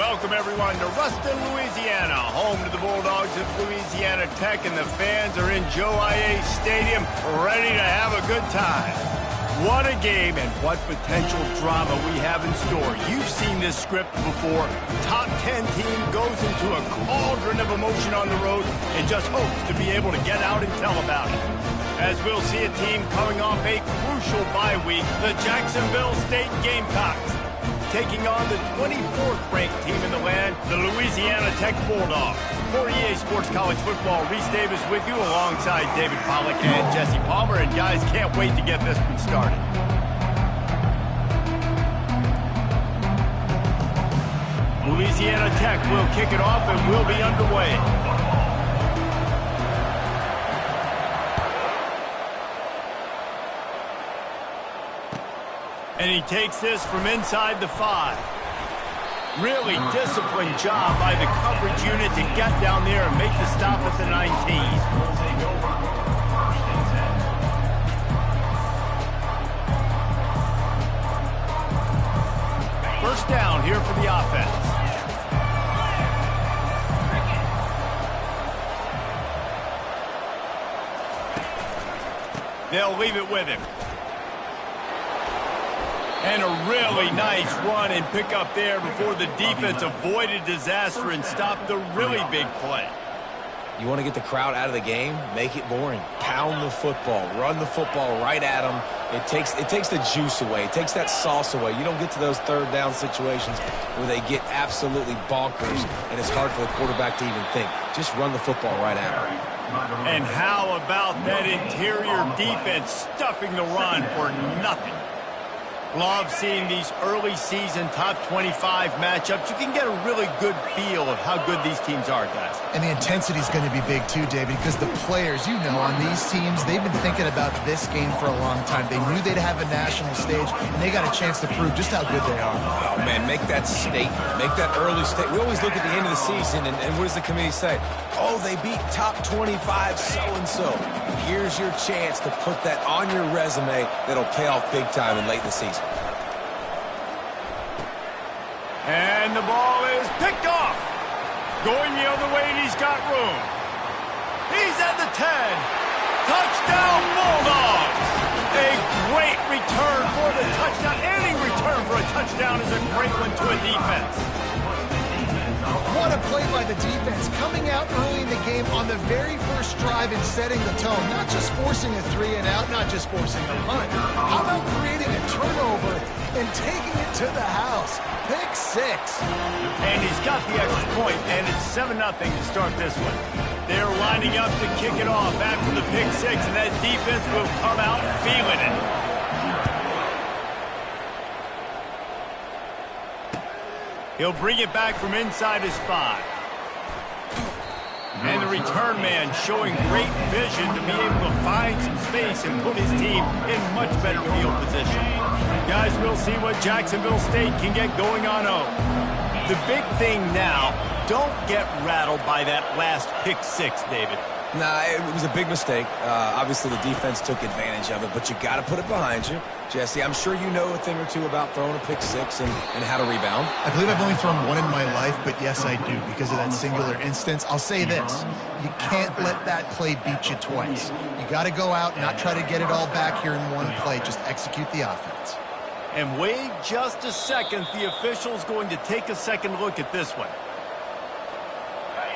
Welcome, everyone, to Ruston, Louisiana, home to the Bulldogs of Louisiana Tech, and the fans are in Joe I.A. Stadium ready to have a good time. What a game and what potential drama we have in store. You've seen this script before. Top 10 team goes into a cauldron of emotion on the road and just hopes to be able to get out and tell about it. As we'll see a team coming off a crucial bye week, the Jacksonville State Gamecocks, taking on the 24th ranked team in the land, the Louisiana Tech Bulldogs. For EA Sports College Football, Reese Davis with you alongside David Pollack and Jesse Palmer. And guys, can't wait to get this one started. Louisiana Tech will kick it off and will be underway. And he takes this from inside the 5. Really disciplined job by the coverage unit to get down there and make the stop at the 19. First down here for the offense. They'll leave it with him. And a really nice run and pick up there before the defense avoided disaster and stopped the really big play. You want to get the crowd out of the game? Make it boring. Pound the football. Run the football right at them. It takes the juice away. It takes that sauce away. You don't get to those third down situations where they get absolutely bonkers and it's hard for the quarterback to even think. Just run the football right at them. And how about that interior defense stuffing the run for nothing? Love seeing these early season top 25 matchups. You can get a really good feel of how good these teams are, guys. And the intensity is going to be big too, David, because the players, you know, on these teams, they've been thinking about this game for a long time. They knew they'd have a national stage, and they got a chance to prove just how good they are. Oh, man, make that statement. Make that early statement. We always look at the end of the season, and what does the committee say? Oh, they beat top 25 so-and-so. Here's your chance to put that on your resume that'll pay off big time in late in the season. And the ball is picked off. Going the other way, and he's got room. He's at the 10. Touchdown, Bulldogs. A great return for the touchdown. Any return for a touchdown is a great one to a defense. What a play by the defense, coming out early in the game on the very first drive and setting the tone. Not just forcing a 3 and out, not just forcing a punt. How about creating a turnover and taking it to the house? Pick 6. And he's got the extra point, and it's 7-0 to start this one. They're lining up to kick it off after the pick 6, and that defense will come out feeling it. He'll bring it back from inside his 5. And the return man showing great vision to be able to find some space and put his team in much better field position. Guys, we'll see what Jacksonville State can get going on 0. The big thing now, don't get rattled by that last pick 6, David. Nah, it was a big mistake. Obviously, the defense took advantage of it, but you got to put it behind you. Jesse, I'm sure you know a thing or two about throwing a pick 6 and how to rebound. I believe I've only thrown one in my life, but yes, I do, because of that singular instance. I'll say this. You can't let that play beat you twice. You got to go out and not try to get it all back here in one play. Just execute the offense. And wait just a second. The official's going to take a second look at this one.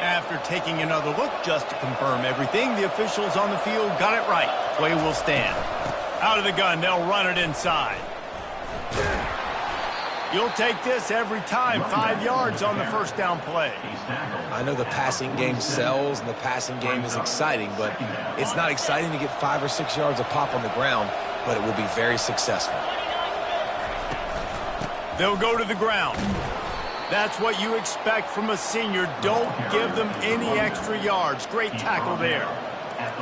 After taking another look just to confirm everything, the officials on the field got it right. Play will stand. Out of the gun, they'll run it inside. You'll take this every time. 5 yards on the first down play. I know the passing game sells and the passing game is exciting, but it's not exciting to get 5 or 6 yards a pop on the ground, but it will be very successful. They'll go to the ground. That's what you expect from a senior. Don't give them any extra yards. Great tackle there.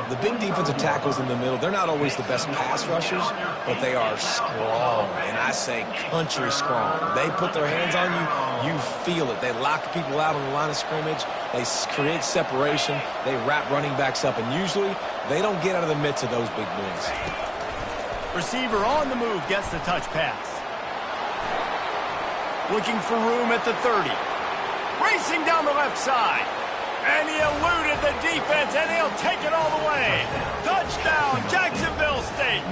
The big defensive tackles in the middle, they're not always the best pass rushers, but they are strong, and I say country strong. They put their hands on you, you feel it. They lock people out on the line of scrimmage. They create separation. They wrap running backs up, and usually they don't get out of the midst of those big boys. Receiver on the move gets the touch pass. Looking for room at the 30. Racing down the left side. And he eluded the defense, and he'll take it all the way. Touchdown, Jacksonville State.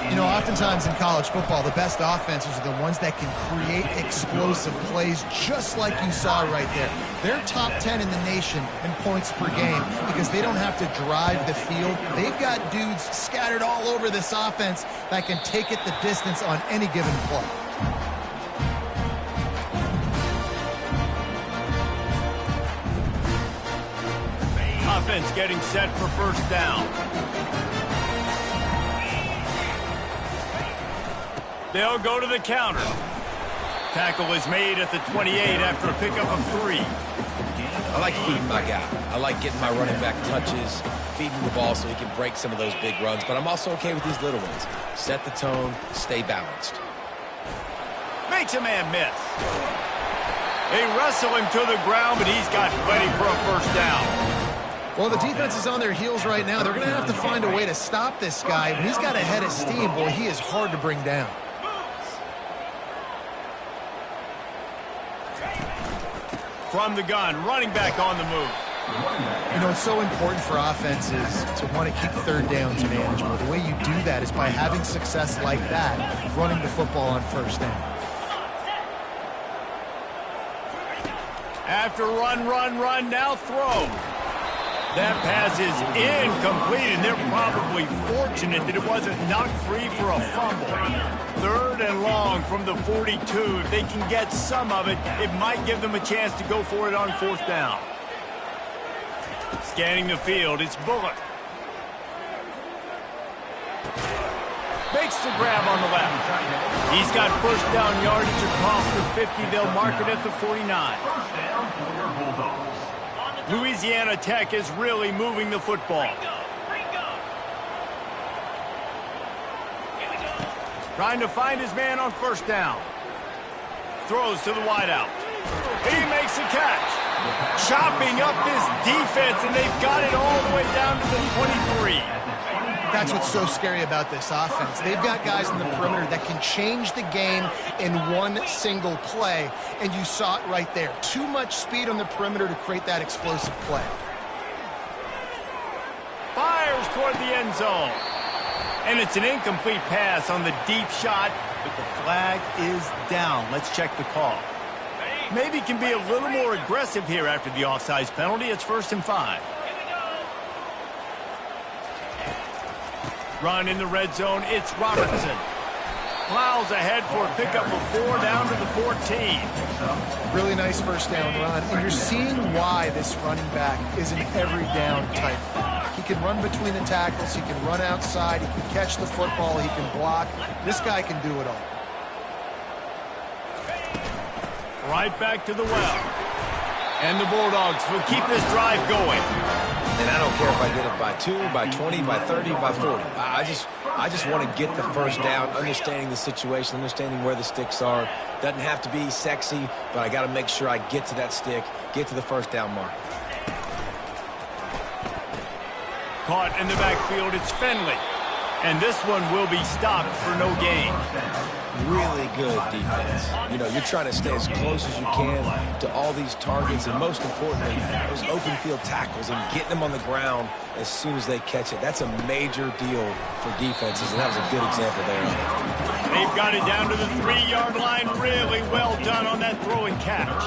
You know, oftentimes in college football, the best offenses are the ones that can create explosive plays, just like you saw right there. They're top 10 in the nation in points per game because they don't have to drive the field. They've got dudes scattered all over this offense that can take it the distance on any given play. Offense getting set for first down. They'll go to the counter. Tackle is made at the 28 after a pickup of 3. I like feeding my guy. I like getting my running back touches, feeding the ball so he can break some of those big runs, but I'm also okay with these little ones. Set the tone, stay balanced. Makes a man miss. They wrestle him to the ground, but he's got plenty for a first down. Well, the defense is on their heels right now. They're going to have to find a way to stop this guy. When he's got a head of steam, boy, he is hard to bring down. From the gun, running back on the move. You know, it's so important for offenses to want to keep third downs manageable. The way you do that is by having success like that, running the football on first down. After run, now throw. That pass is incomplete, and they're probably fortunate that it wasn't knocked free for a fumble. 3rd and long from the 42. If they can get some of it, it might give them a chance to go for it on 4th down. Scanning the field, it's Bullock. Makes the grab on the left. He's got first down yardage across the 50. They'll mark it at the 49. Louisiana Tech is really moving the football. Trying to find his man on first down. Throws to the wideout. He makes a catch. Chopping up this defense, and they've got it all the way down to the 23. That's what's so scary about this offense. They've got guys in the perimeter that can change the game in one single play, and you saw it right there. Too much speed on the perimeter to create that explosive play. Fires toward the end zone. And it's an incomplete pass on the deep shot, but the flag is down. Let's check the call. Maybe can be a little more aggressive here after the offsides penalty. It's 1st and 5. Run in the red zone, it's Robertson. Plows ahead for a pickup of 4 down to the 14. Really nice first down run, and you're seeing why this running back is an every down type. He can run between the tackles, he can run outside, he can catch the football, he can block. This guy can do it all. Right back to the well. And the Bulldogs will keep this drive going. And I don't care if I get it by 2, by 20, by 30, by 40. I just want to get the first down, understanding the situation, understanding where the sticks are. Doesn't have to be sexy, but I got to make sure I get to that stick, get to the first down mark. Caught in the backfield, it's Finley. And this one will be stopped for no gain. Really good defense. You know, you're trying to stay as close as you can to all these targets, and most importantly, those open field tackles and getting them on the ground as soon as they catch it. That's a major deal for defenses, and that was a good example there. They've got it down to the 3-yard line. Really well done on that throw and catch.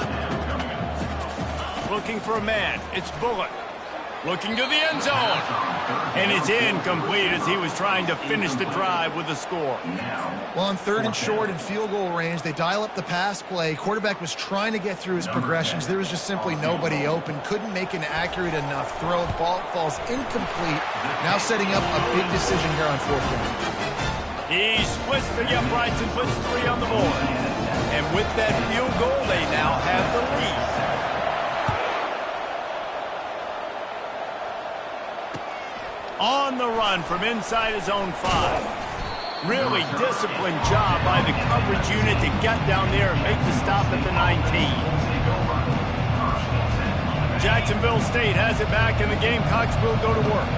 Looking for a man. It's Bullock. Looking to the end zone. And it's incomplete as he was trying to finish the drive with a score. Well, on 3rd and short and field goal range, they dial up the pass play. Quarterback was trying to get through his progressions. There was just simply nobody open. Couldn't make an accurate enough throw. Ball falls incomplete. Now setting up a big decision here on 4th down. He splits the uprights and puts 3 on the board. And with that field goal, they now have the lead. On the run from inside his own 5. Really disciplined job by the coverage unit to get down there and make the stop at the 19. Jacksonville State has it back, and the Gamecocks will go to work.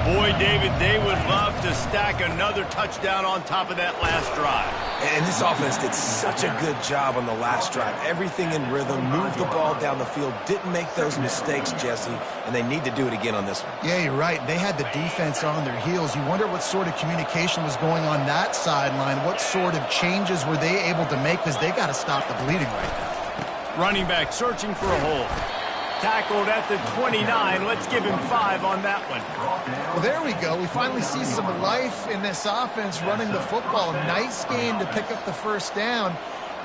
Boy, David, they would love to stack another touchdown on top of that last drive. And this offense did such a good job on the last drive. Everything in rhythm, moved the ball down the field, didn't make those mistakes, Jesse, and they need to do it again on this one. Yeah, you're right. They had the defense on their heels. You wonder what sort of communication was going on that sideline. What sort of changes were they able to make, because they got to stop the bleeding right now. Running back searching for a hole. Tackled at the 29. Let's give him 5 on that one. Well, there we go. We finally see some life in this offense running the football. Nice game to pick up the first down.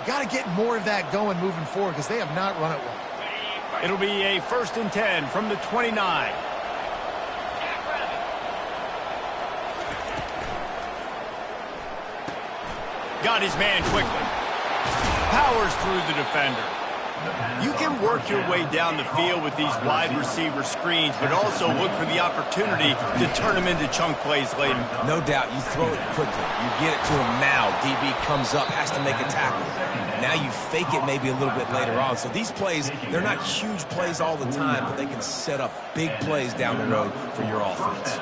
Got to get more of that going moving forward, because they have not run it well. It'll be a 1st and 10 from the 29. Got his man quickly. Powers through the defender. You can work your way down the field with these wide receiver screens, but also look for the opportunity to turn them into chunk plays later. No doubt, you throw it quickly. You get it to him now. DB comes up, has to make a tackle. Now you fake it maybe a little bit later on. So these plays, they're not huge plays all the time, but they can set up big plays down the road for your offense.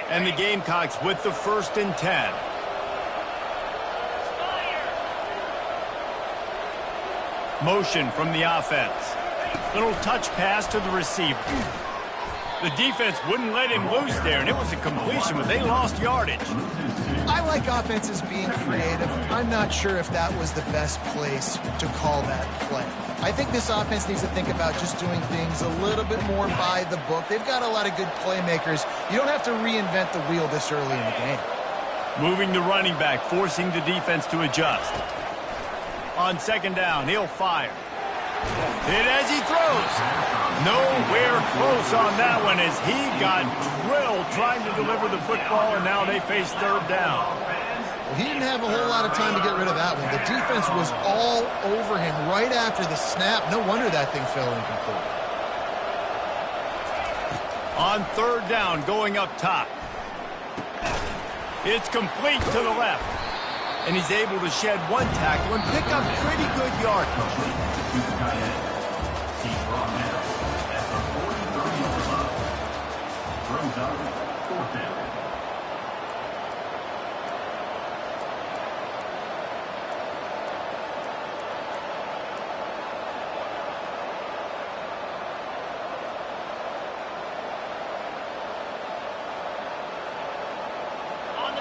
And the Gamecocks with the 1st and 10. Motion from the offense. Little touch pass to the receiver. The defense wouldn't let him loose there, and it was a completion, but they lost yardage. I like offenses being creative. I'm not sure if that was the best place to call that play. I think this offense needs to think about just doing things a little bit more by the book. They've got a lot of good playmakers. You don't have to reinvent the wheel this early in the game. Moving the running back, forcing the defense to adjust. On 2nd down, he'll fire. Hit as he throws. Nowhere close on that one as he got drilled trying to deliver the football, and now they face 3rd down. Well, he didn't have a whole lot of time to get rid of that one. The defense was all over him right after the snap. No wonder that thing fell incomplete. On 3rd down, going up top. It's complete to the left. And he's able to shed 1 tackle and pick up pretty good yardage.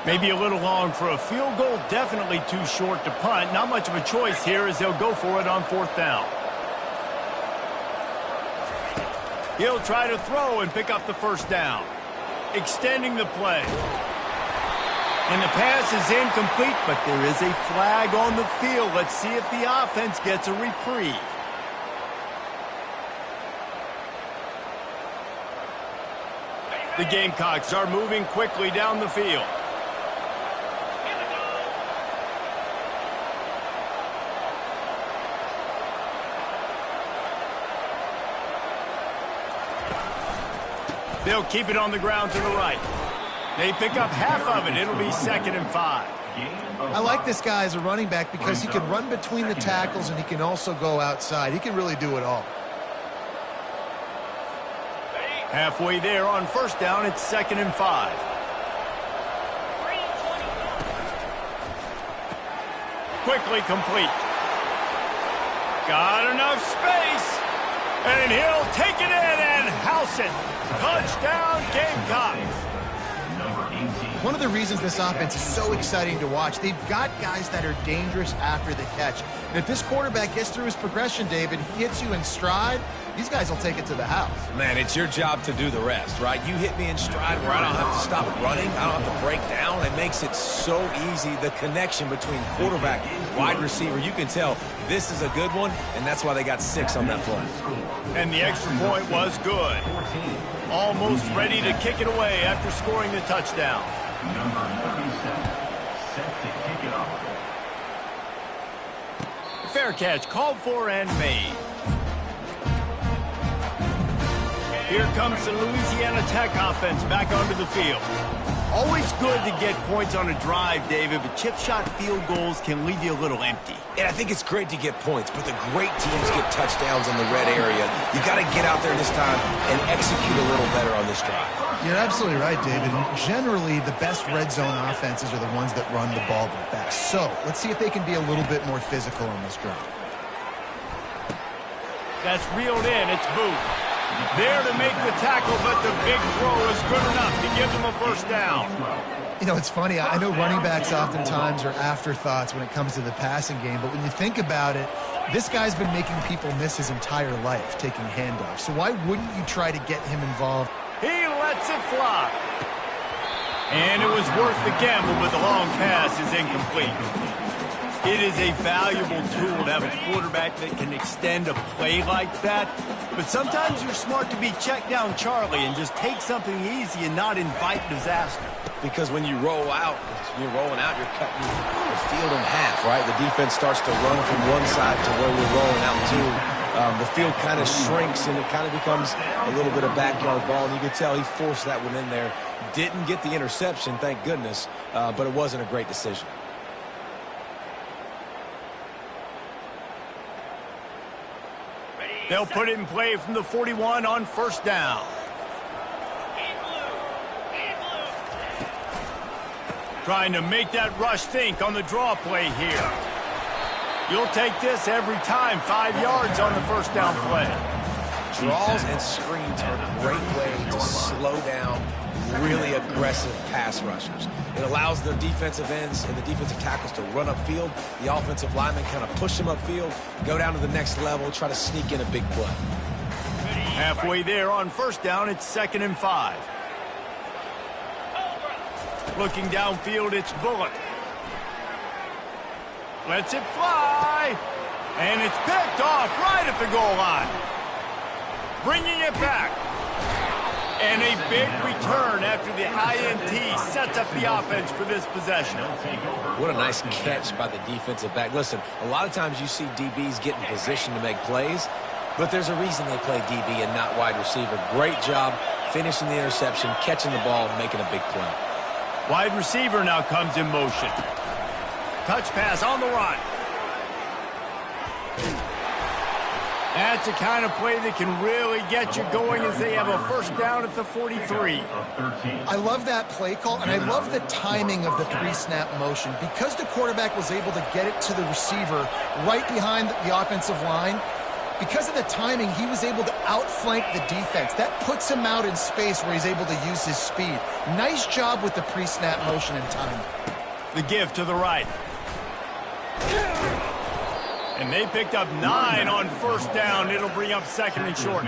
Maybe a little long for a field goal, definitely too short to punt. Not much of a choice here as they'll go for it on 4th down. He'll try to throw and pick up the 1st down. Extending the play. And the pass is incomplete, but there is a flag on the field. Let's see if the offense gets a reprieve. The Gamecocks are moving quickly down the field. They'll keep it on the ground to the right. They pick up half of it. It'll be 2nd and 5. I like this guy as a running back because he can run between the tackles and he can also go outside. He can really do it all. Halfway there on 1st down, it's 2nd and 5. Quickly complete. Got enough space. And he'll take it in and house it. Touchdown, Gamecocks. One of the reasons this offense is so exciting to watch, they've got guys that are dangerous after the catch. And if this quarterback gets through his progression, David, he hits you in stride, these guys will take it to the house. Man, it's your job to do the rest, right? You hit me in stride where I don't have to stop running. I don't have to break down. It makes it so easy, the connection between quarterback, wide receiver. You can tell this is a good one, and that's why they got 6 on that play. And the extra point was good. Almost ready to kick it away after scoring the touchdown. Fair catch called for and made. Here comes the Louisiana Tech offense back onto the field. Always good to get points on a drive, David, but chip shot field goals can leave you a little empty. And I think it's great to get points, but the great teams get touchdowns in the red area. You got to get out there this time and execute a little better on this drive. You're absolutely right, David. Generally, the best red zone offenses are the ones that run the ball the best. So let's see if they can be a little bit more physical on this drive. That's reeled in. It's Booth. There to make the tackle, but the big throw is good enough to give them a first down. You know, it's funny. I know running backs oftentimes are afterthoughts when it comes to the passing game, but when you think about it, this guy's been making people miss his entire life taking handoffs. So why wouldn't you try to get him involved? He lets it fly. And it was worth the gamble, but the long pass is incomplete. It is a valuable tool to have a quarterback that can extend a play like that. But sometimes you're smart to be check down Charlie and just take something easy and not invite disaster. Because when you roll out, you're rolling out, you're cutting the field in half, right? The defense starts to run from one side to where you're rolling out to. The field kind of shrinks, and it kind of becomes a little bit of backyard ball. And you could tell he forced that one in there. Didn't get the interception, thank goodness, but it wasn't a great decision. They'll put it in play from the 41 on first down. Trying to make that rush think on the draw play here. You'll take this every time. 5 yards on the first down play. Draws and screens are a great way to slow down really aggressive pass rushers. It allows the defensive ends and the defensive tackles to run upfield. The offensive linemen kind of push them upfield, go down to the next level, try to sneak in a big play. Halfway there on first down, it's 2nd and 5. Looking downfield, it's Bullock. Lets it fly. And it's picked off right at the goal line. Bringing it back. And a big return after the INT sets up the offense for this possession. What a nice catch by the defensive back. Listen, a lot of times you see DBs get in position to make plays, but there's a reason they play DB and not wide receiver. Great job finishing the interception, catching the ball, and making a big play. Wide receiver now comes in motion. Touch pass on the run. That's the kind of play that can really get you going as they have a first down at the 43. I love that play call, and I love the timing of the pre-snap motion. Because the quarterback was able to get it to the receiver right behind the offensive line, because of the timing, he was able to outflank the defense. That puts him out in space where he's able to use his speed. Nice job with the pre-snap motion and timing. The give to the right. And they picked up 9 on first down. It'll bring up 2nd and short.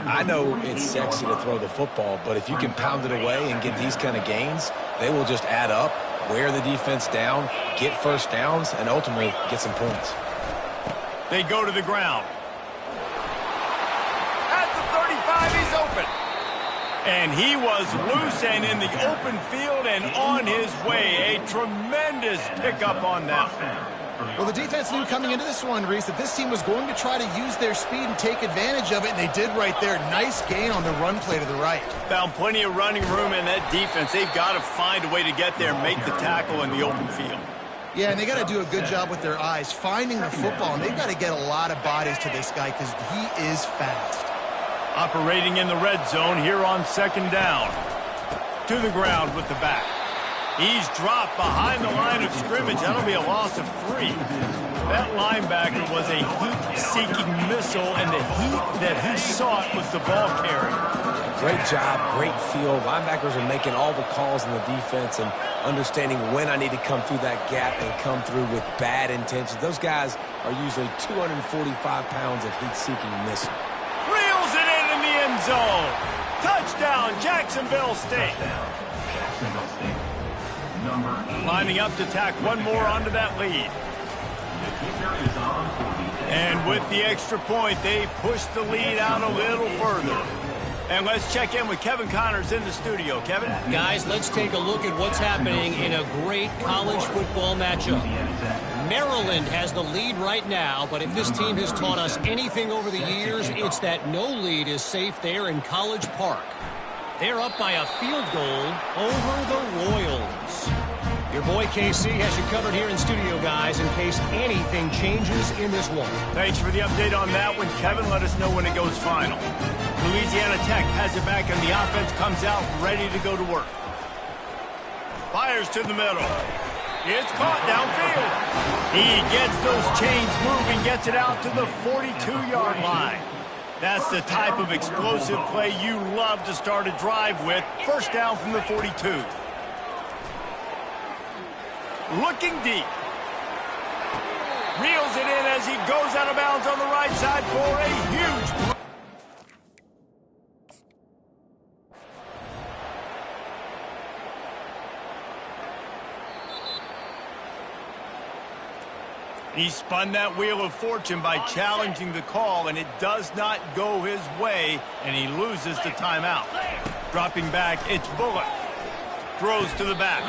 I know it's sexy to throw the football, but if you can pound it away and get these kind of gains, they will just add up, wear the defense down, get first downs, and ultimately get some points. They go to the ground. At the 35, he's open. And he was loose and in the open field and on his way. A tremendous pickup on that one. Well, the defense knew coming into this one, Reese, that this team was going to try to use their speed and take advantage of it, and they did right there. Nice gain on the run play to the right. Found plenty of running room in that defense. They've got to find a way to get there and make the tackle in the open field. Yeah, and they got to do a good job with their eyes, finding the football, and they've got to get a lot of bodies to this guy because he is fast. Operating in the red zone here on 2nd down. To the ground with the back. He's dropped behind the line of scrimmage. That'll be a loss of 3. That linebacker was a heat-seeking missile, and the heat that he sought was the ball carrier. Great job, great feel. Linebackers are making all the calls in the defense and understanding when I need to come through that gap and come through with bad intentions. Those guys are usually 245 pounds of heat-seeking missile. Reels it in the end zone. Touchdown, Jacksonville State. Lining up to tack one more onto that lead. And with the extra point, they push the lead out a little further. And let's check in with Kevin Connors in the studio. Kevin? Guys, let's take a look at what's happening in a great college football matchup. Maryland has the lead right now, but if this team has taught us anything over the years, it's that no lead is safe there in College Park. They're up by a field goal over the Royals. Your boy KC has you covered here in studio, guys, in case anything changes in this one. Thanks for the update on that one, Kevin. Let us know when it goes final. Louisiana Tech has it back, and the offense comes out ready to go to work. Fires to the middle. It's caught downfield. He gets those chains moving, gets it out to the 42-yard line. That's the type of explosive play you love to start a drive with. First down from the 42. Looking deep. Reels it in as he goes out of bounds on the right side for a huge play. He spun that wheel of fortune by challenging the call, and it does not go his way, and he loses the timeout. Dropping back, it's Bullock. Throws to the back.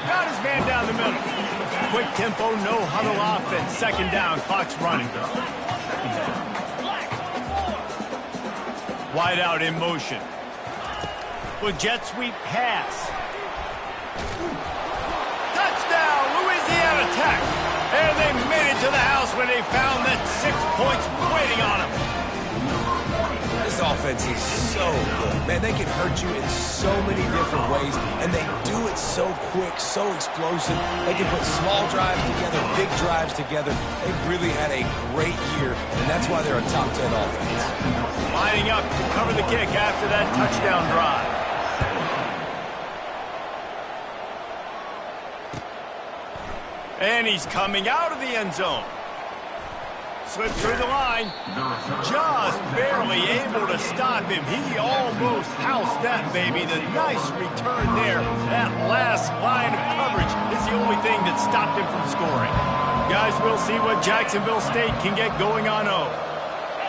Got his man down the middle. Quick tempo, no huddle offense. Second down, clock's running. Wide out in motion. With jet sweep pass. Touchdown, Louisiana Tech. And they made it to the house when they found that 6 points waiting on them. This offense is so good. Man, they can hurt you in so many different ways, and they do it so quick, so explosive. They can put small drives together, big drives together. They've really had a great year, and that's why they're a top 10 offense. Lining up to cover the kick after that touchdown drive. And he's coming out of the end zone. Slips through the line. Just barely able to stop him. He almost housed that baby. The nice return there. That last line of coverage is the only thing that stopped him from scoring. Guys, we'll see what Jacksonville State can get going on O.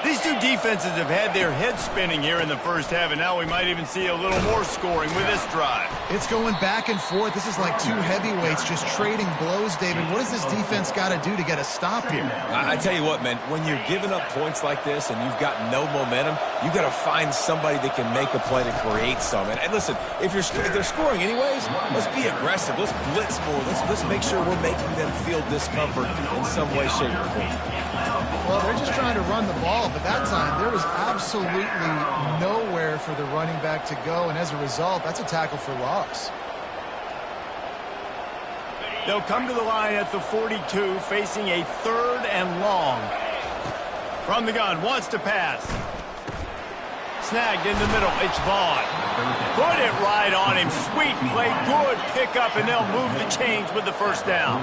These two defenses have had their heads spinning here in the first half, and now we might even see a little more scoring with this drive. It's going back and forth. This is like two heavyweights just trading blows, David. What does this defense got to do to get a stop here? I tell you what, man, when you're giving up points like this and you've got no momentum, you got to find somebody that can make a play to create some. And listen, if they're scoring anyways, let's be aggressive. Let's blitz more. Let's make sure we're making them feel discomfort in some way, shape, or form. Well, they're just trying to run the ball, but that time there was absolutely nowhere for the running back to go, and as a result, that's a tackle for loss. They'll come to the line at the 42, facing a 3rd and long. From the gun, wants to pass. Snagged in the middle, it's Vaughn. Put it right on him, sweet play, good pickup, and they'll move the chains with the first down.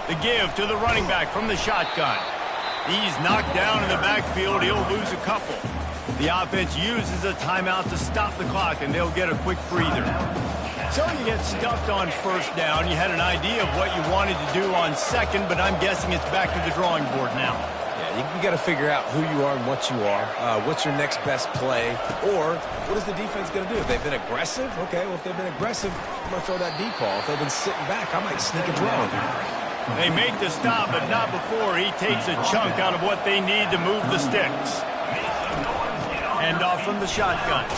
The give to the running back from the shotgun. He's knocked down in the backfield. He'll lose a couple. The offense uses a timeout to stop the clock, and they'll get a quick breather. So you get stuffed on first down. You had an idea of what you wanted to do on second, but I'm guessing it's back to the drawing board now. Yeah, you got to figure out who you are and what you are. What's your next best play? Or what is the defense going to do? If they've been aggressive, okay, well, if they've been aggressive, I'm going to throw that deep ball. If they've been sitting back, I might sneak a draw. They make the stop, but not before he takes a chunk out of what they need to move the sticks. Hand off from the shotgun.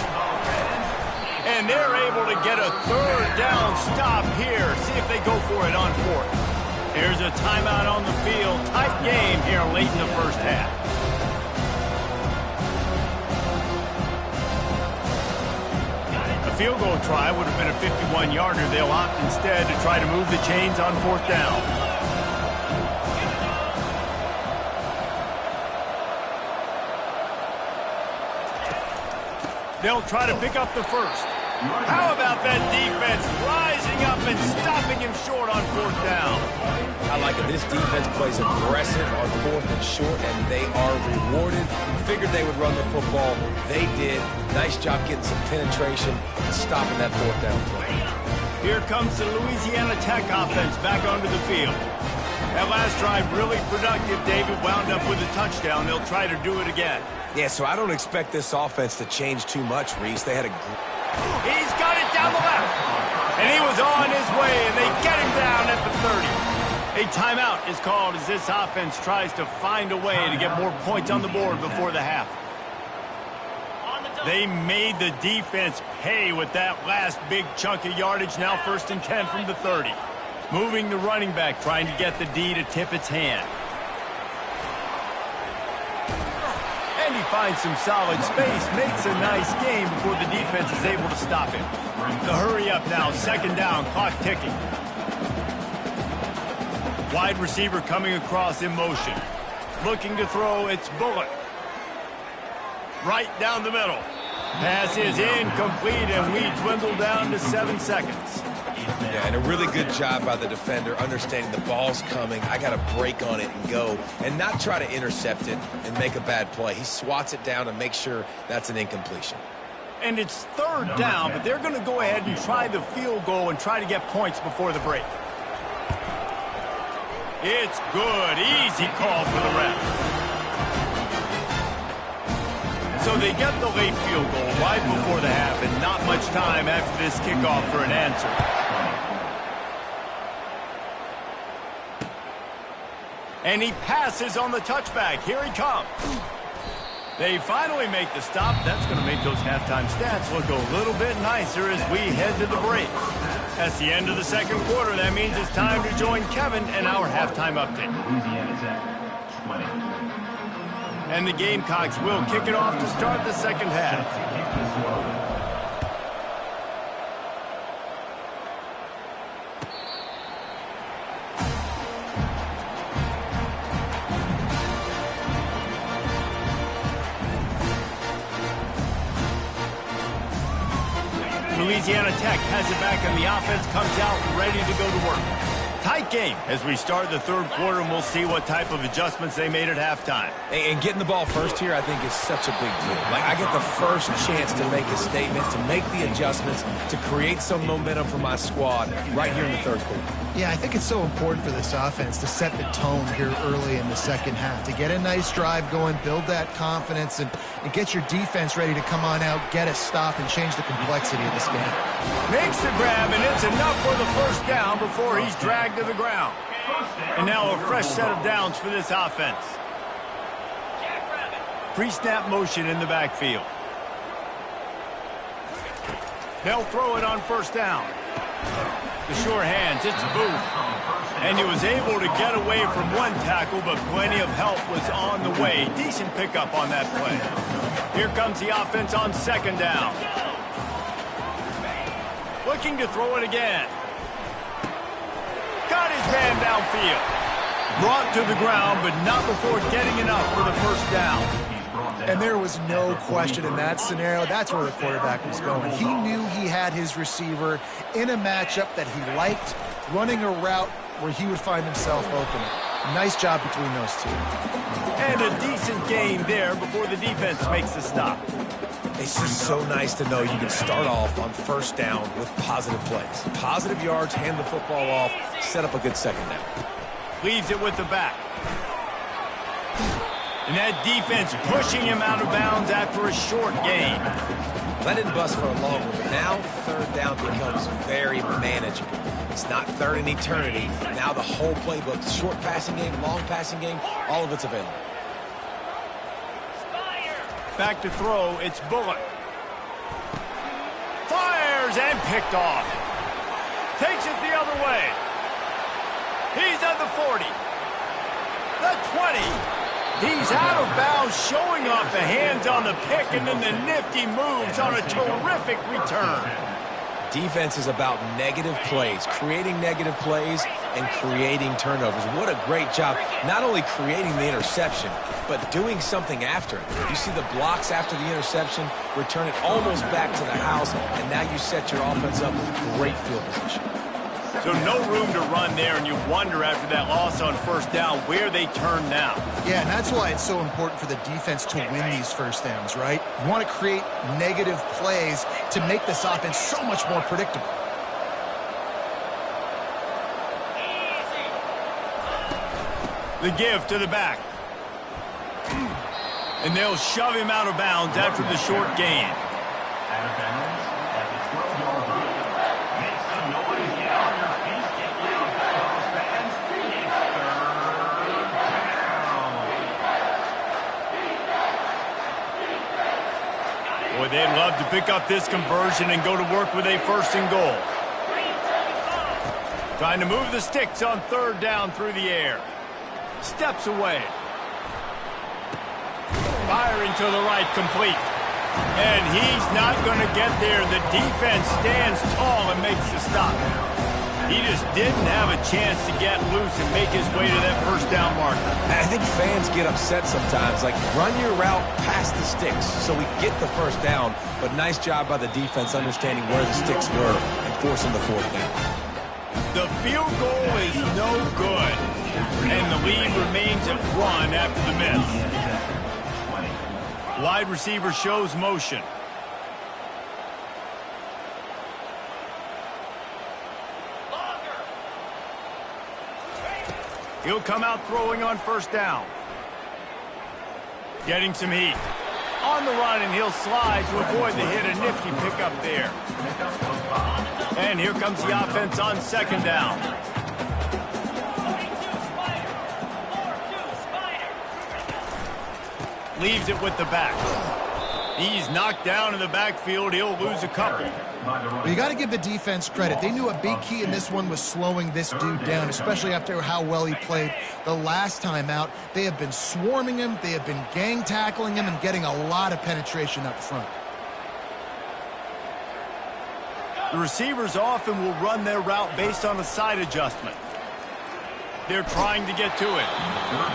And they're able to get a 3rd down stop here. See if they go for it on 4th. There's a timeout on the field. Tight game here late in the first half. A field goal try would have been a 51-yarder. They'll opt instead to try to move the chains on 4th down. They'll try to pick up the first. How about that defense rising up and stopping him short on 4th down? I like it. This defense plays aggressive on 4th and short, and they are rewarded. Figured they would run the football. They did. Nice job getting some penetration and stopping that 4th down play. Here comes the Louisiana Tech offense back onto the field. That last drive really productive. David wound up with a touchdown. They'll try to do it again. Yeah, so I don't expect this offense to change too much, Reese. They had a... He's got it down the left. And he was on his way, and they get him down at the 30. A timeout is called as this offense tries to find a way to get more points on the board before the half. They made the defense pay with that last big chunk of yardage. Now 1st and 10 from the 30. Moving the running back, trying to get the D to tip its hand. And he finds some solid space, makes a nice game before the defense is able to stop him. The hurry up now, 2nd down, clock ticking. Wide receiver coming across in motion. Looking to throw, it's Bullock. Right down the middle. Pass is incomplete, and we dwindle down to 7 seconds. Yeah, and a really good job by the defender understanding the ball's coming. I got to break on it and go and not try to intercept it and make a bad play. He swats it down and makes sure that's an incompletion. And it's 3rd down, but they're going to go ahead and try the field goal and try to get points before the break. It's good. Easy call for the ref. So they get the late field goal right before the half, and not much time after this kickoff for an answer. And he passes on the touchback. Here he comes. They finally make the stop. That's going to make those halftime stats look a little bit nicer as we head to the break. That's the end of the 2nd quarter. That means it's time to join Kevin and our halftime update. And the Gamecocks will kick it off to start the 2nd half. Louisiana Tech has it back, and the offense comes out ready to go to work. Tight game as we start the 3rd quarter, and we'll see what type of adjustments they made at halftime. And getting the ball first here, I think, is such a big deal. Like, I get the first chance to make a statement, to make the adjustments, to create some momentum for my squad right here in the 3rd quarter. Yeah, I think it's so important for this offense to set the tone here early in the 2nd half, to get a nice drive going, build that confidence, and get your defense ready to come on out, get a stop, and change the complexity of this game. Makes the grab, and it's enough for the 1st down before he's dragged to the ground. And now a fresh set of downs for this offense. Pre-snap motion in the backfield. They'll throw it on 1st down. The sure hands, it's Booth. And he was able to get away from one tackle, but plenty of help was on the way. Decent pickup on that play. Here comes the offense on 2nd down. Looking to throw it again. Got his man downfield. Brought to the ground, but not before getting enough for the 1st down. And there was no question in that scenario. That's where the quarterback was going. He knew he had his receiver in a matchup that he liked, running a route where he would find himself open. Nice job between those two. And a decent gain there before the defense makes the stop. It's just so nice to know you can start off on 1st down with positive plays. Positive yards, hand the football off, set up a good 2nd down. Leaves it with the back. And that defense pushing him out of bounds after a short gain. That didn't bust for a long one, but now 3rd down becomes very manageable. It's not 3rd in eternity. Now the whole playbook, short passing game, long passing game, all of it's available. Back to throw, it's Bullock. Fires and picked off. Takes it the other way. He's at the 40. The 20. He's out of bounds, showing off the hands on the pick, and then the nifty moves on a terrific return. Defense is about negative plays, creating negative plays and creating turnovers. What a great job, not only creating the interception, but doing something after it. You see the blocks after the interception, return it almost back to the house, and now you set your offense up with great field position. So no room to run there, and you wonder after that loss on 1st down where they turn now. Yeah, and that's why it's so important for the defense to win these 1st downs, right? You want to create negative plays to make this offense so much more predictable. The give to the back. And they'll shove him out of bounds after the short gain. Boy, they'd love to pick up this conversion and go to work with a 1st and goal. Trying to move the sticks on 3rd down through the air. Steps away. Firing to the right, complete. And he's not going to get there. The defense stands tall and makes the stop. He just didn't have a chance to get loose and make his way to that 1st down marker. I think fans get upset sometimes. Like, run your route past the sticks so we get the 1st down. But nice job by the defense understanding where the sticks were and forcing the 4th down. The field goal is no good. And the lead remains at 1 after the miss. Wide receiver shows motion. He'll come out throwing on 1st down. Getting some heat. On the run, and he'll slide to avoid the hit. A nifty pickup there. And here comes the offense on 2nd down. Leaves it with the back. He's knocked down in the backfield. He'll lose a couple. Well, you got to give the defense credit. They knew a big key in this one was slowing this dude down, especially after how well he played the last time out. They have been swarming him. They have been gang tackling him and getting a lot of penetration up front. The receivers often will run their route based on a side adjustment. They're trying to get to it.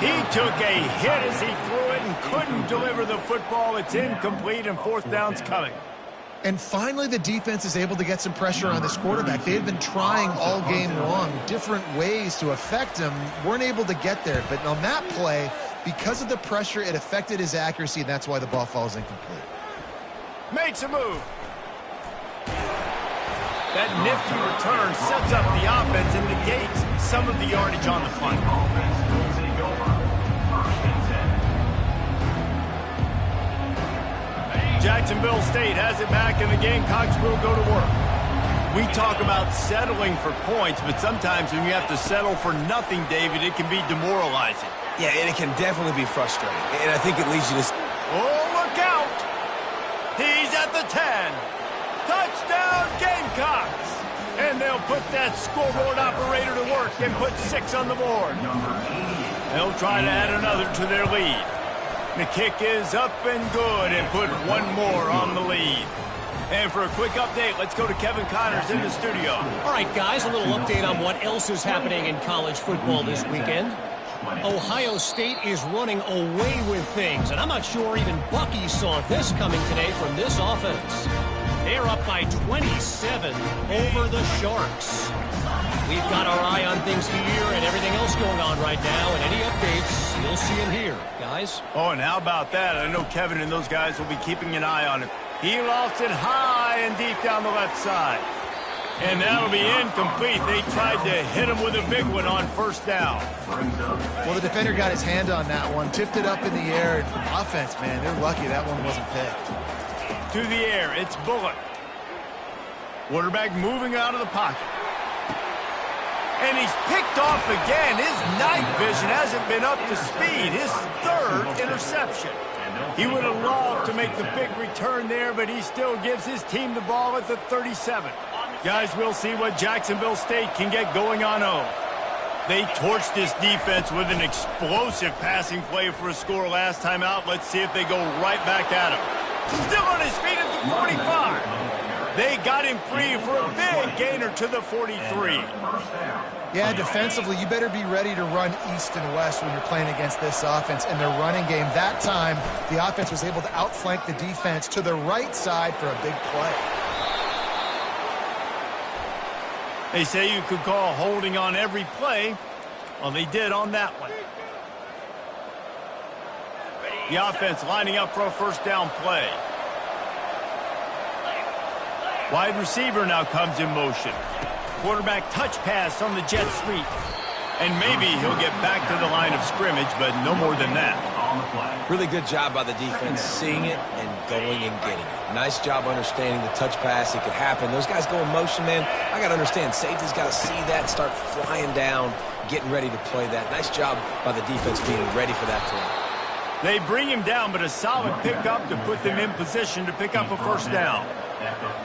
He took a hit as he threw it and couldn't deliver the football. It's incomplete, and 4th down's coming. And finally, the defense is able to get some pressure on this quarterback. They had been trying all game long different ways to affect him. Weren't able to get there. But on that play, because of the pressure, it affected his accuracy, and that's why the ball falls incomplete. Makes a move. That nifty return sets up the offense and negates some of the yardage on the punt. Jacksonville State has it back, and the Gamecocks will go to work. We talk about settling for points, but sometimes when you have to settle for nothing, David, it can be demoralizing. Yeah, and it can definitely be frustrating. And I think it leads you to... Oh, look out! He's at the 10. Touchdown, Gamecocks! And they'll put that scoreboard operator to work and put 6 on the board. They'll try to add another to their lead. The kick is up and good and put 1 more on the lead. And for a quick update, let's go to Kevin Connors in the studio. All right, guys, a little update on what else is happening in college football this weekend. Ohio State is running away with things, and I'm not sure even Bucky saw this coming today from this offense. They're up by 27 over the Sharks. We've got our eye on things here and everything else going on right now, and any updates, you'll see them here, guys. Oh, and how about that? I know Kevin and those guys will be keeping an eye on it. He lost it high and deep down the left side. And that'll be incomplete. They tried to hit him with a big one on 1st down. Well, the defender got his hand on that one, tipped it up in the air. Offense, man, they're lucky that one wasn't picked. To the air, it's Bullock. Quarterback moving out of the pocket. And he's picked off again. His night vision hasn't been up to speed. His 3rd interception. He would have loved to make the big return there, but he still gives his team the ball at the 37. Guys, we'll see what Jacksonville State can get going on home. They torched this defense with an explosive passing play for a score last time out. Let's see if they go right back at him. Still on his feet at the 45. They got him free for a big gainer to the 43. Yeah, defensively, you better be ready to run east and west when you're playing against this offense in their running game. That time, the offense was able to outflank the defense to the right side for a big play. They say you could call holding on every play. Well, they did on that one. The offense lining up for a 1st down play. Wide receiver now comes in motion. Quarterback touch pass on the jet sweep. And maybe he'll get back to the line of scrimmage, but no more than that. Really good job by the defense, seeing it and going and getting it. Nice job understanding the touch pass. It could happen. Those guys go in motion, man. I got to understand, safety's got to see that, start flying down, getting ready to play that. Nice job by the defense being ready for that play. They bring him down, but a solid pickup to put them in position to pick up a first down.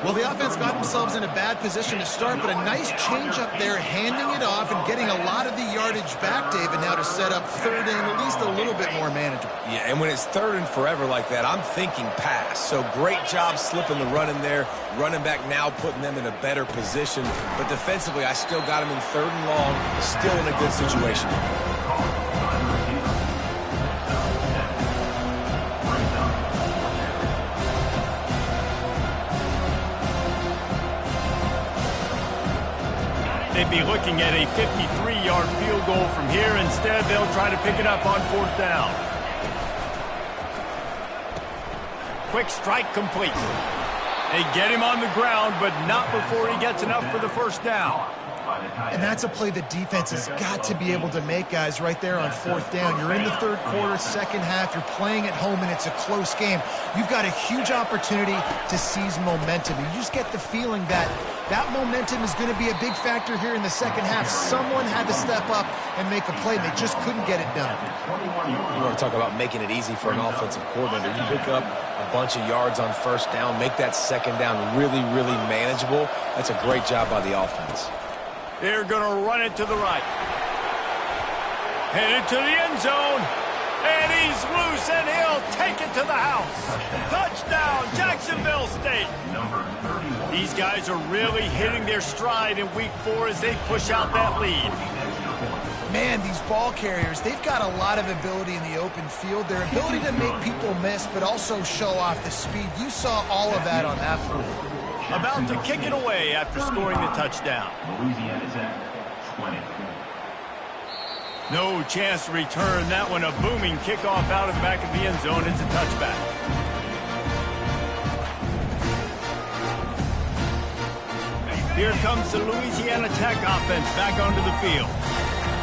Well, the offense got themselves in a bad position to start, but a nice change up there, handing it off and getting a lot of the yardage back, David, now to set up third and at least a little bit more manageable. Yeah, and when it's third and forever like that, I'm thinking pass. So great job slipping the run in there. Running back now putting them in a better position. But defensively, I still got them in third and long, still in a good situation. They'd be looking at a 53-yard field goal from here. Instead, they'll try to pick it up on fourth down. Quick strike complete. They get him on the ground, but not before he gets enough for the first down. And that's a play the defense has got to be able to make, guys, right there on fourth down. You're in the third quarter, second half. You're playing at home, and it's a close game. You've got a huge opportunity to seize momentum. You just get the feeling that that momentum is going to be a big factor here in the second half. Someone had to step up and make a play. They just couldn't get it done. You want to talk about making it easy for an offensive coordinator. You pick up a bunch of yards on first down, make that second down really, really manageable. That's a great job by the offense. They're going to run it to the right. Headed to the end zone. And he's loose, and he'll take it to the house. Touchdown, Jacksonville State. These guys are really hitting their stride in week 4 as they push out that lead. Man, these ball carriers, they've got a lot of ability in the open field. Their ability to make people miss, but also show off the speed. You saw all of that on that play. About to kick it away after scoring the touchdown. No chance to return that one. A booming kickoff out of the back of the end zone. It's a touchback. Here comes the Louisiana Tech offense back onto the field.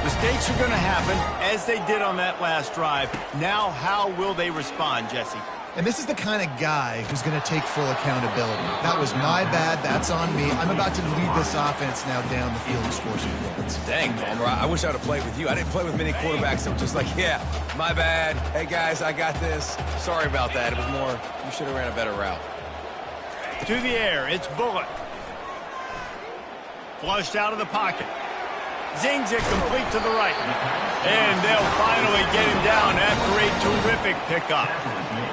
Mistakes are going to happen, as they did on that last drive. Now, how will they respond, Jesse? And this is the kind of guy who's going to take full accountability. That was my bad. That's on me. I'm about to lead this offense now down the field and score some points. Dang, Palmer, I wish I would have played with you. I didn't play with many quarterbacks that were just like, yeah, my bad. Hey, guys, I got this. Sorry about that. It was more, you should have ran a better route. To the air, it's Bullock. Flushed out of the pocket. Zings it complete to the right. And they'll finally get him down after a terrific pickup.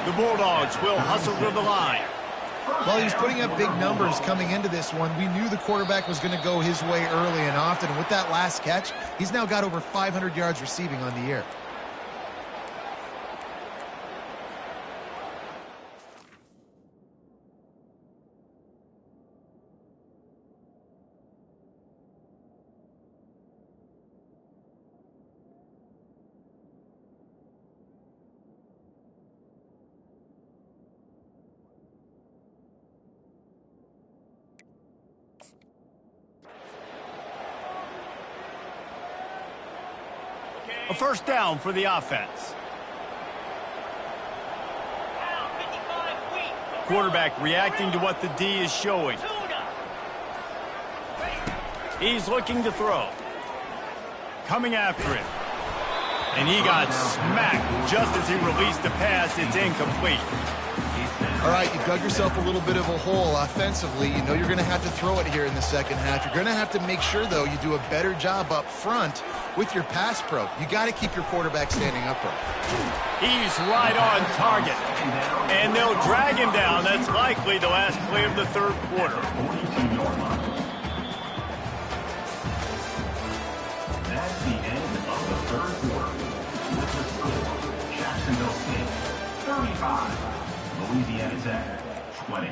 The Bulldogs will hustle to the line. Well, he was putting up big numbers coming into this one. We knew the quarterback was going to go his way early and often. With that last catch, he's now got over 500 yards receiving on the year. A first down for the offense. Quarterback reacting to what the D is showing. He's looking to throw. Coming after him. And he got smacked just as he released the pass. It's incomplete. All right, you dug yourself a little bit of a hole offensively. You know you're going to have to throw it here in the second half. You're going to have to make sure, though, you do a better job up front with your pass pro. You got to keep your quarterback standing upright. He's right on target. And they'll drag him down. That's likely the last play of the third quarter. That's the end of the third quarter. With the score, Jacksonville State 35. Louisiana Tech 20.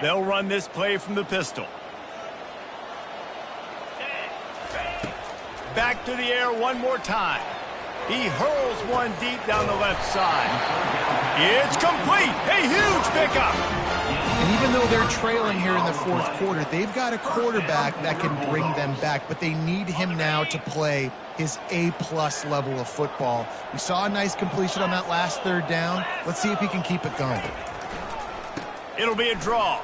They'll run this play from the pistol. Back to the air one more time. He hurls one deep down the left side. It's complete. A huge pickup. And even though they're trailing here in the fourth quarter, they've got a quarterback that can bring them back, but they need him now to play his A-plus level of football. We saw a nice completion on that last third down. Let's see if he can keep it going. It'll be a draw.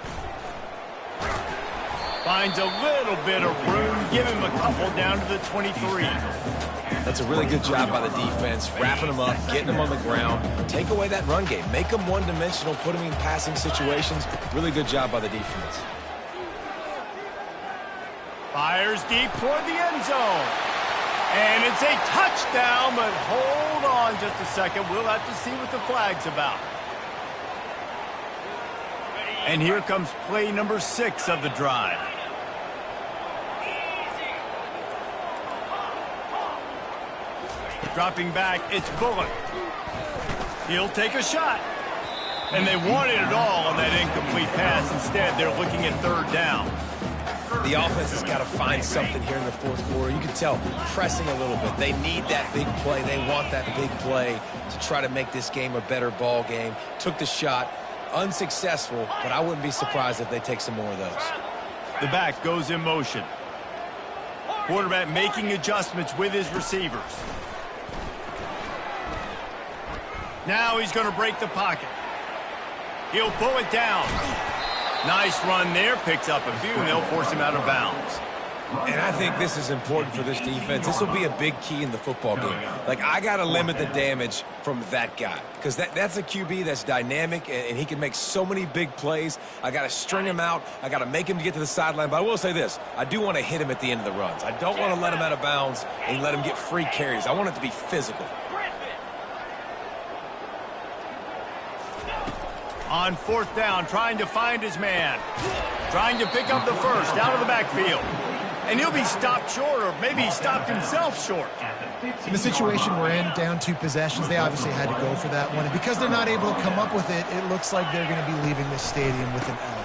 Finds a little bit of room. Give him a couple down to the 23. That's a really good job by the defense, wrapping them up, getting them on the ground. Take away that run game. Make them one-dimensional, put them in passing situations. Really good job by the defense. Fires deep toward the end zone. And it's a touchdown, but hold on just a second. We'll have to see what the flag's about. And here comes play number 6 of the drive. Dropping back, it's Bullock. He'll take a shot. And they wanted it all on that incomplete pass. Instead, they're looking at 3rd down. The offense has got to find something here in the 4th quarter. You can tell, pressing a little bit. They need that big play. They want that big play to try to make this game a better ball game. Took the shot, unsuccessful, but I wouldn't be surprised if they take some more of those. The back goes in motion. Quarterback making adjustments with his receivers. Now he's going to break the pocket. He'll pull it down. Nice run there. Picks up a few, and they'll force him out of bounds. And I think this is important for this defense. This will be a big key in the football game. Like, I got to limit the damage from that guy because that's a QB that's dynamic, and he can make so many big plays. I got to string him out. I got to make him get to the sideline. But I will say this. I do want to hit him at the end of the runs. I don't want to let him out of bounds and let him get free carries. I want it to be physical. On 4th down, trying to find his man. Trying to pick up the first out of the backfield. And he'll be stopped short, or maybe he stopped himself short. In the situation we're in, down 2 possessions, they obviously had to go for that one. And because they're not able to come up with it, it looks like they're going to be leaving this stadium with an L.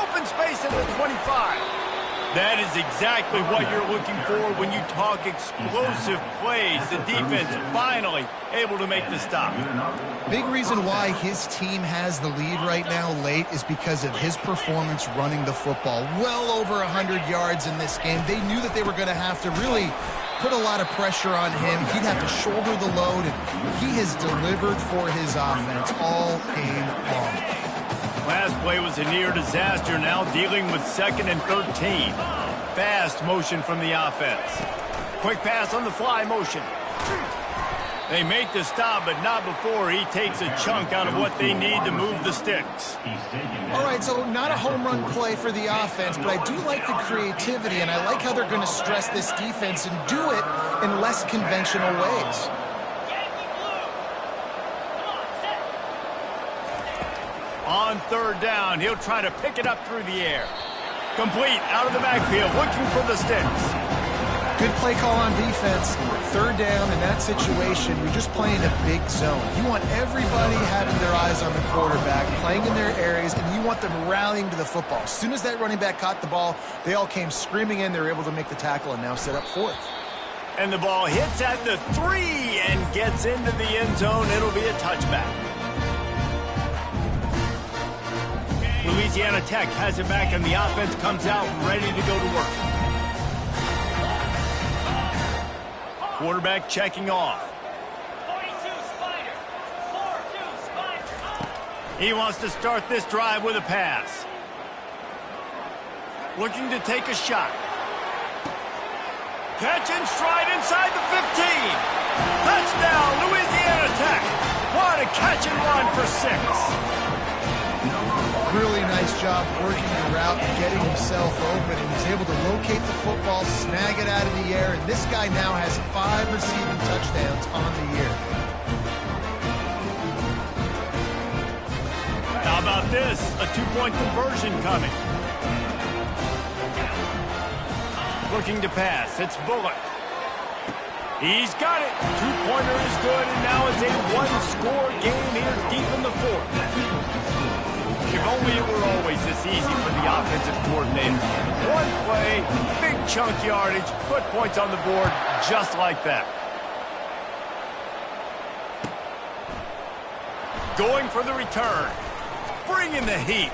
Open space at the 25. That is exactly what you're looking for when you talk explosive plays. The defense finally able to make the stop. Big reason why his team has the lead right now late is because of his performance running the football. Well over 100 yards in this game. They knew that they were going to have to really put a lot of pressure on him. He'd have to shoulder the load, and he has delivered for his offense all game long. Last play was a near disaster, now dealing with 2nd and 13. Fast motion from the offense. Quick pass on the fly motion. They make the stop, but not before he takes a chunk out of what they need to move the sticks. All right, so not a home run play for the offense, but I do like the creativity, and I like how they're going to stress this defense and do it in less conventional ways. On 3rd down, he'll try to pick it up through the air. Complete out of the backfield, looking for the sticks. Good play call on defense. 3rd down in that situation, you're just playing a big zone. You want everybody having their eyes on the quarterback, playing in their areas, and you want them rallying to the football. As soon as that running back caught the ball, they all came screaming in. They were able to make the tackle and now set up 4th. And the ball hits at the 3 and gets into the end zone. It'll be a touchback. Louisiana Tech has it back, and the offense comes out ready to go to work. Quarterback checking off. 42 Spider. 4-2 Spider. He wants to start this drive with a pass. Looking to take a shot. Catch and stride inside the 15. Touchdown, Louisiana Tech. What a catch and run for 6. Really nice job working the route and getting himself open, and he's able to locate the football, snag it out of the air, and this guy now has 5 receiving touchdowns on the year. How about this? A 2-point conversion coming. Looking to pass. It's Bullock. He's got it. 2-pointer is good, and now it's a 1-score game here deep in the 4th. If only it were always this easy for the offensive coordinator. One play, big chunk yardage, put points on the board just like that. Going for the return. Bringing the heat.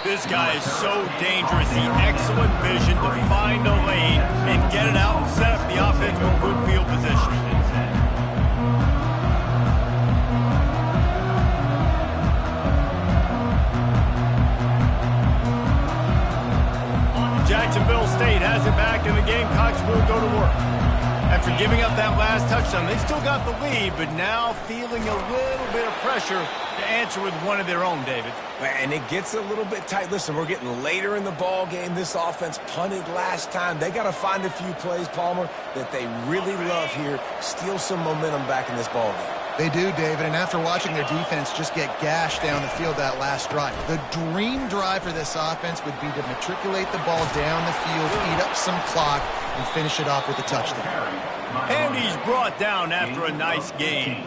This guy is so dangerous. The excellent vision to find a lane and get it out and set up the offense with good field position. After giving up that last touchdown, they still got the lead, but now feeling a little bit of pressure to answer with one of their own, David. And it gets a little bit tight. Listen, we're getting later in the ball game. This offense punted last time. They got to find a few plays, Palmer, that they really love here. Steal some momentum back in this ball game. They do, David, and after watching their defense just get gashed down the field that last drive, the dream drive for this offense would be to matriculate the ball down the field, eat up some clock, and finish it off with a touchdown. And he's brought down after a nice gain.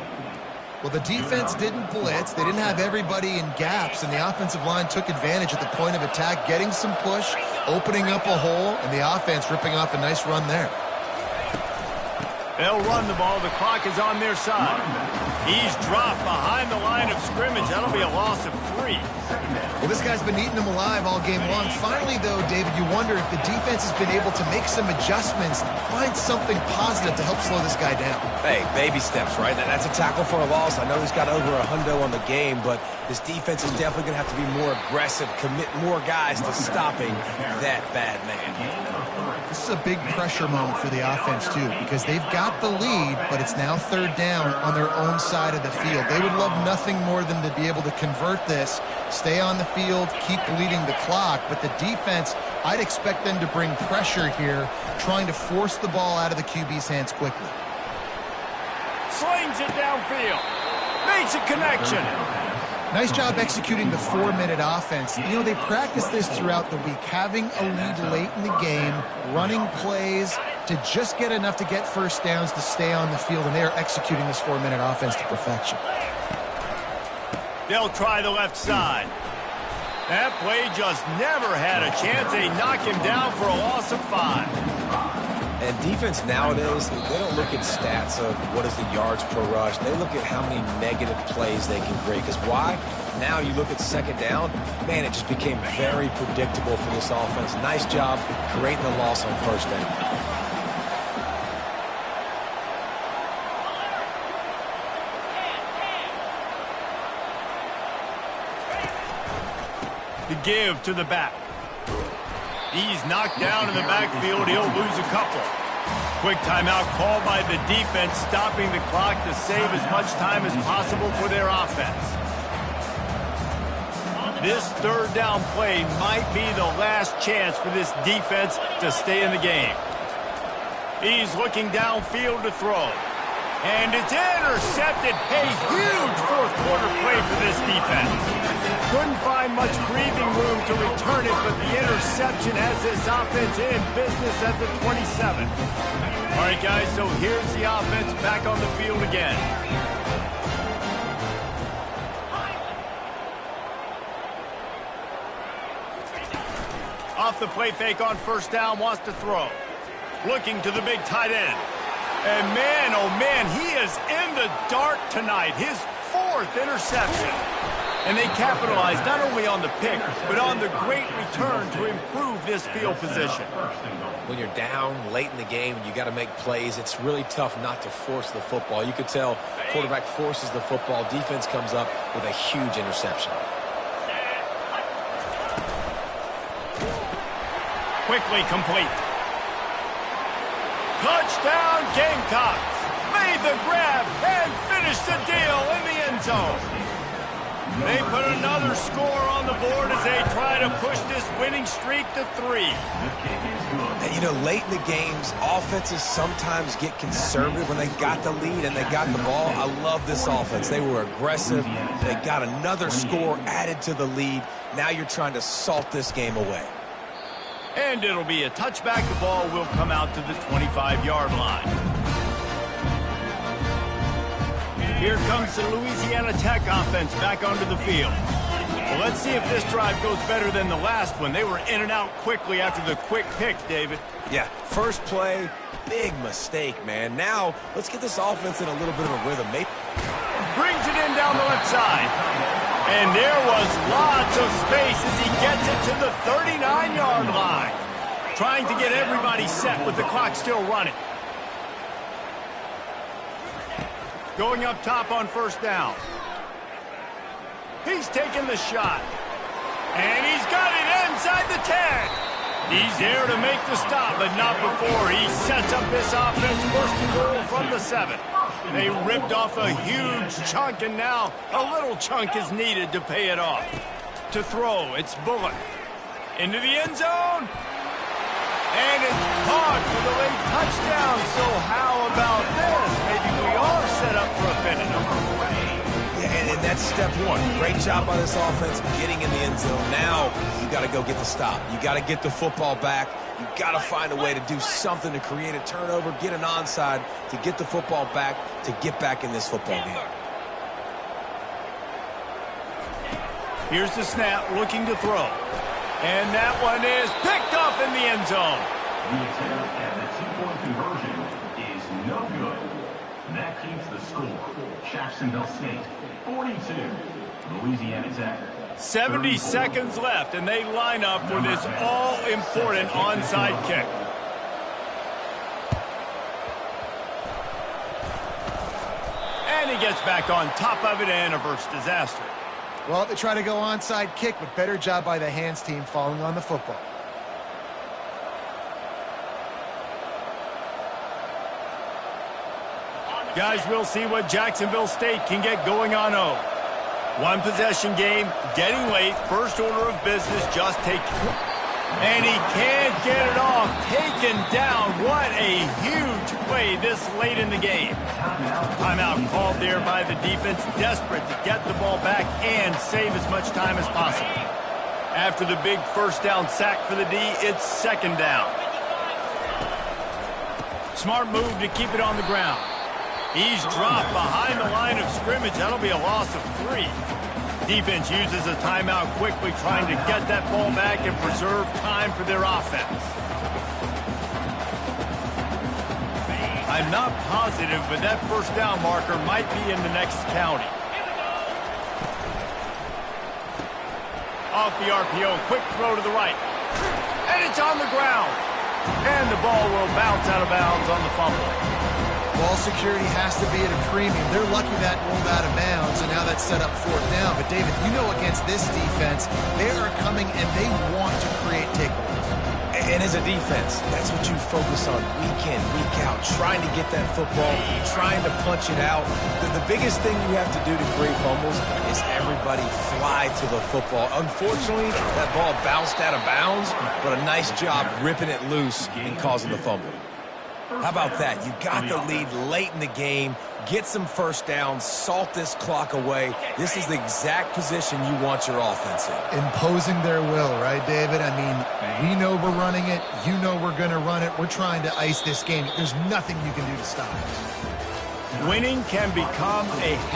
Well, the defense didn't blitz. They didn't have everybody in gaps, and the offensive line took advantage at the point of attack, getting some push, opening up a hole, and the offense ripping off a nice run there. They'll run the ball. The clock is on their side. He's dropped behind the line of scrimmage. That'll be a loss of 3. Well, this guy's been eating them alive all game long. Finally, though, David, you wonder if the defense has been able to make some adjustments, find something positive to help slow this guy down. Hey, baby steps, right? That's a tackle for a loss. I know he's got over a hundo on the game, but this defense is definitely going to have to be more aggressive, commit more guys to stopping that bad man. This is a big pressure moment for the offense, too, because they've got the lead, but it's now third down on their own side of the field. They would love nothing more than to be able to convert this, stay on the field, keep bleeding the clock, but the defense, I'd expect them to bring pressure here, trying to force the ball out of the QB's hands quickly. Slings it downfield. Makes a connection. Nice job executing the 4-minute offense. You know, they practice this throughout the week, having a lead late in the game, running plays to just get enough to get first downs to stay on the field, and they are executing this 4-minute offense to perfection. They'll try the left side. That play just never had a chance. They knock him down for a loss of 5. And defense nowadays, they don't look at stats of what is the yards per rush. They look at how many negative plays they can create. Because why? Now you look at second down, man, it just became very predictable for this offense. Nice job creating the loss on first down. To give to the back. He's knocked down in the backfield. He'll lose a couple. Quick timeout called by the defense, stopping the clock to save as much time as possible for their offense. This third down play might be the last chance for this defense to stay in the game. He's looking downfield to throw. And it's intercepted. A huge fourth quarter play for this defense. Couldn't find much breathing room to return it, but the interception has this offense in business at the 27. All right, guys, so here's the offense back on the field again. Off the play fake on first down, wants to throw. Looking to the big tight end. And man, oh man, he is in the dark tonight. His 4th interception. And they capitalized not only on the pick, but on the great return to improve this field position. When you're down late in the game and you got to make plays, it's really tough not to force the football. You could tell quarterback forces the football. Defense comes up with a huge interception. Quickly complete. Touchdown Gamecocks. Made the grab and finished the deal in the end zone. They put another score on the board as they try to push this winning streak to 3. And, you know, late in the games, offenses sometimes get conservative when they got the lead and they got the ball. I love this offense. They were aggressive. They got another score added to the lead. Now you're trying to salt this game away. And it'll be a touchback. The ball will come out to the 25-yard line. Here comes the Louisiana Tech offense back onto the field. Well, let's see if this drive goes better than the last one. They were in and out quickly after the quick pick, David. Yeah, first play, big mistake, man. Now, let's get this offense in a little bit of a rhythm. Brings it in down the left side. And there was lots of space as he gets it to the 39-yard line. Trying to get everybody set with the clock still running. Going up top on first down. He's taking the shot. And he's got it inside the 10. He's there to make the stop, but not before. He sets up this offense first and from the 7. They ripped off a huge chunk, and now a little chunk is needed to pay it off. To throw, it's Bullock. Into the end zone. And it's caught for the late touchdown. So how about this? Maybe we are set up for a finish. Yeah, and that's step one. Great job by this offense getting in the end zone. Now you got to go get the stop. You got to get the football back. You got to find a way to do something to create a turnover, get an onside, to get the football back, to get back in this football game. Here's the snap, looking to throw. And that one is picked off in the end zone. The attempt at the two-point conversion is no good. That keeps the score. Jacksonville State, 42. Louisiana Tech, 70 seconds left, and they line up for this all-important onside kick. And he gets back on top of it and averts disaster. Well, they try to go onside kick, but better job by the hands team falling on the football. Guys, we'll see what Jacksonville State can get going on 0. One possession game, getting late, first order of business, just take. And he can't get it off, taken down. What a huge play this late in the game. Timeout called there by the defense, desperate to get the ball back and save as much time as possible. After the big first down sack for the D, it's second down. Smart move to keep it on the ground. He's dropped behind the line of scrimmage. That'll be a loss of 3. Defense uses a timeout quickly, trying to get that ball back and preserve time for their offense. I'm not positive, but that first down marker might be in the next county. Off the RPO, quick throw to the right. And it's on the ground. And the ball will bounce out of bounds on the fumble. Ball security has to be at a premium. They're lucky that rolled out of bounds, and now that's set up fourth down. But, David, you know against this defense, they are coming and they want to create takeaways. And as a defense, that's what you focus on week in, week out, trying to get that football, trying to punch it out. The biggest thing you have to do to create fumbles is everybody fly to the football. Unfortunately, that ball bounced out of bounds, but a nice job ripping it loose and causing the fumble. How about that? You got the lead late in the game. Get some first downs. Salt this clock away. This is the exact position you want your offense in. Imposing their will, right, David? I mean, we know we're running it. You know we're going to run it. We're trying to ice this game. There's nothing you can do to stop it. Winning can become a habit.